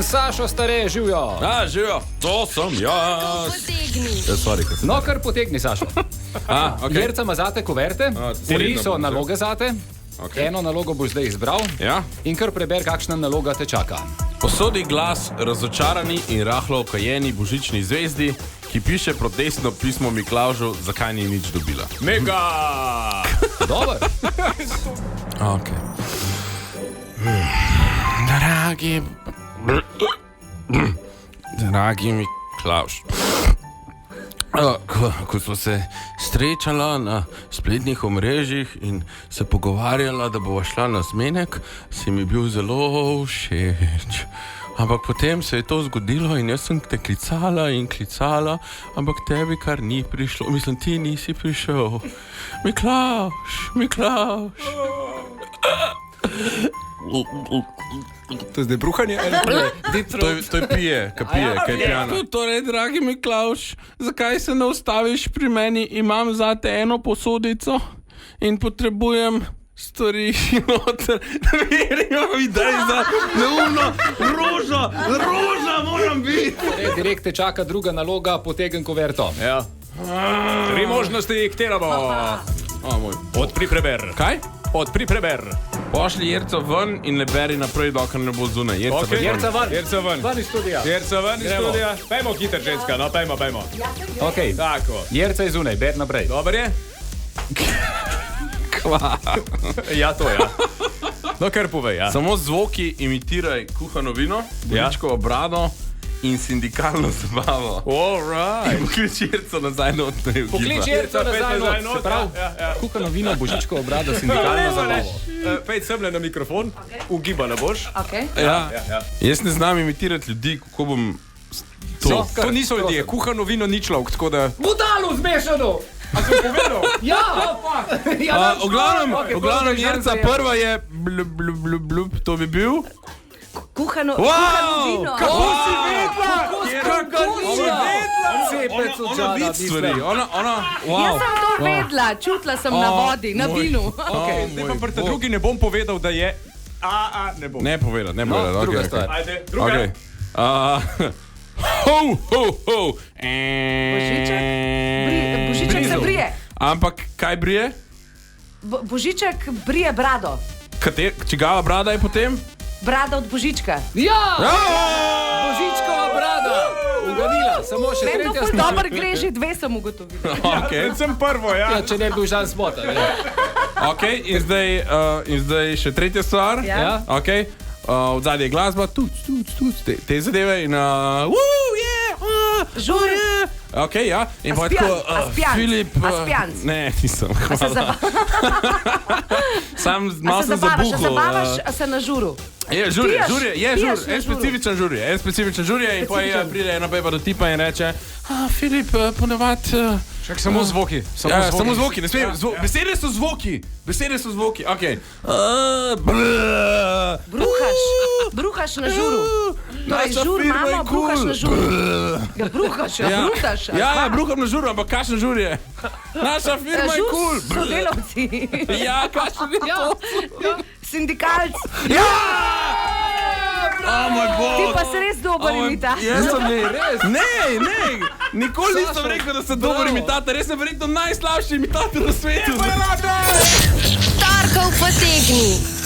Sašo stare, živijo. Živijo, to sem jaz. No, kar potegni, Sašo. Okay. Jerca ima zate kuverte, tri so naloge zate. Okay. Eno nalogo boš zdaj izbral in kar preber, kakšna naloga te čaka. Posodi glas razočarani in rahlo okajeni božični zvezdi, ki piše protestno pismo Miklavžu, zakaj ni nič dobila. Mega! Dobar. Okay. Dragi Miklavž, ko smo se srečala na spletnih omrežjih in se pogovarjala, da bova šla na zmenek, si mi bil zelo všeč. Ampak potem se je to zgodilo in jaz sem te klicala in klicala, ampak tebi kar ni prišlo. Mislim, ti nisi prišel. Miklavž. To je zdaj bruhanje? To je pije, kaj je pijana. Torej, dragi Miklavž, zakaj se ne ustaviš pri meni? Imam zate eno posodico in potrebujem stvari noter. Verjamo mi, daj za neumno roža moram biti. Direkt te čaka druga naloga, potegn kuverto. Ja. Tri možnosti, katera bo? Odpri preber. Kaj? Odpri preber. Pošli Jerca ven in ne beri naprej, dokler ne bo zunaj. Jerca ven. Jerca ven. Ven iz studija. Jerca ven iz studija. Pejmo hiter, ženska, no, pejmo. Ok, Tako. Jerca je zunaj, ber naprej. Dobar je? Kva? Ja, to ja. No, kar povej, ja. Samo zvoki imitiraj kuhano vino, božičkovo brado in sindikalno zabavo. Alright. Poklič Jerca nazaj noter. Poklič Jerca nazaj noter. Se pravi, kuhano vino, božičkovo brado, sindikalno zabavo. Pej semle na mikrofon, ugibala boš. Ja. Jaz ne znam imitirati ljudi, kako bom to. To niso ljudje, kuhano vino ni človek, tako da... Budalo zmešano! A sem povedal? Ja! V glavnem Jerca prva je blub, to bi bil. Kuhano vino. Kako si vedla? Cepec od žada, stvari. Jaz sem to vedla, čutila sem na vodi, na vinu. Zdaj pa pri drugi ne bom povedal, da je... ne bom. Ne povedal. Druga stvar. Ajde, druga. Božiček se brije. Ampak kaj brije? Božiček brije brado. Čigava brada je potem? Brada od Božička. Ja! Božičkova brada! Ugodila, samo še Vem, tretja kako stvar. dober gre, že dve sem ugotovila. Okay. Sem prvo, ja. Če ne bi bil žal spota. Ok, in zdaj še tretja stvar. Ja. Ok, od zadnje je glasba, te zadeve in Žur. Ok, ja. In pa tako, Filip... Aspjanc. Ne, nisem, hvala. Sam malo sem zabuhal. A se zabavaš, a se na žuru? Je, žur, en specifičen žur je in potem pride ena beba do tipa in reče, Filip, ponevad... Čak, samo zvoki. Samo zvoki, ne smem, besede so zvoki, ok. Bruhaš na žuru. Naša Žur firma je imamo, bruhaš cool. na žuru. Ja, bruhaš, brutaš. Ja, bruham na žuru, ampak kakšen žur je? Naša firma je cool. Sodelavci. Ja, kakšen je to? Sindikalci. Ja! Moj bog! Ti pa si res dober imitator. Jaz sem res. Ne, nikoli nisem rekel, da sem dober imitator. Res sem verjetno najslabši imitator na svetu. Torkov potegni.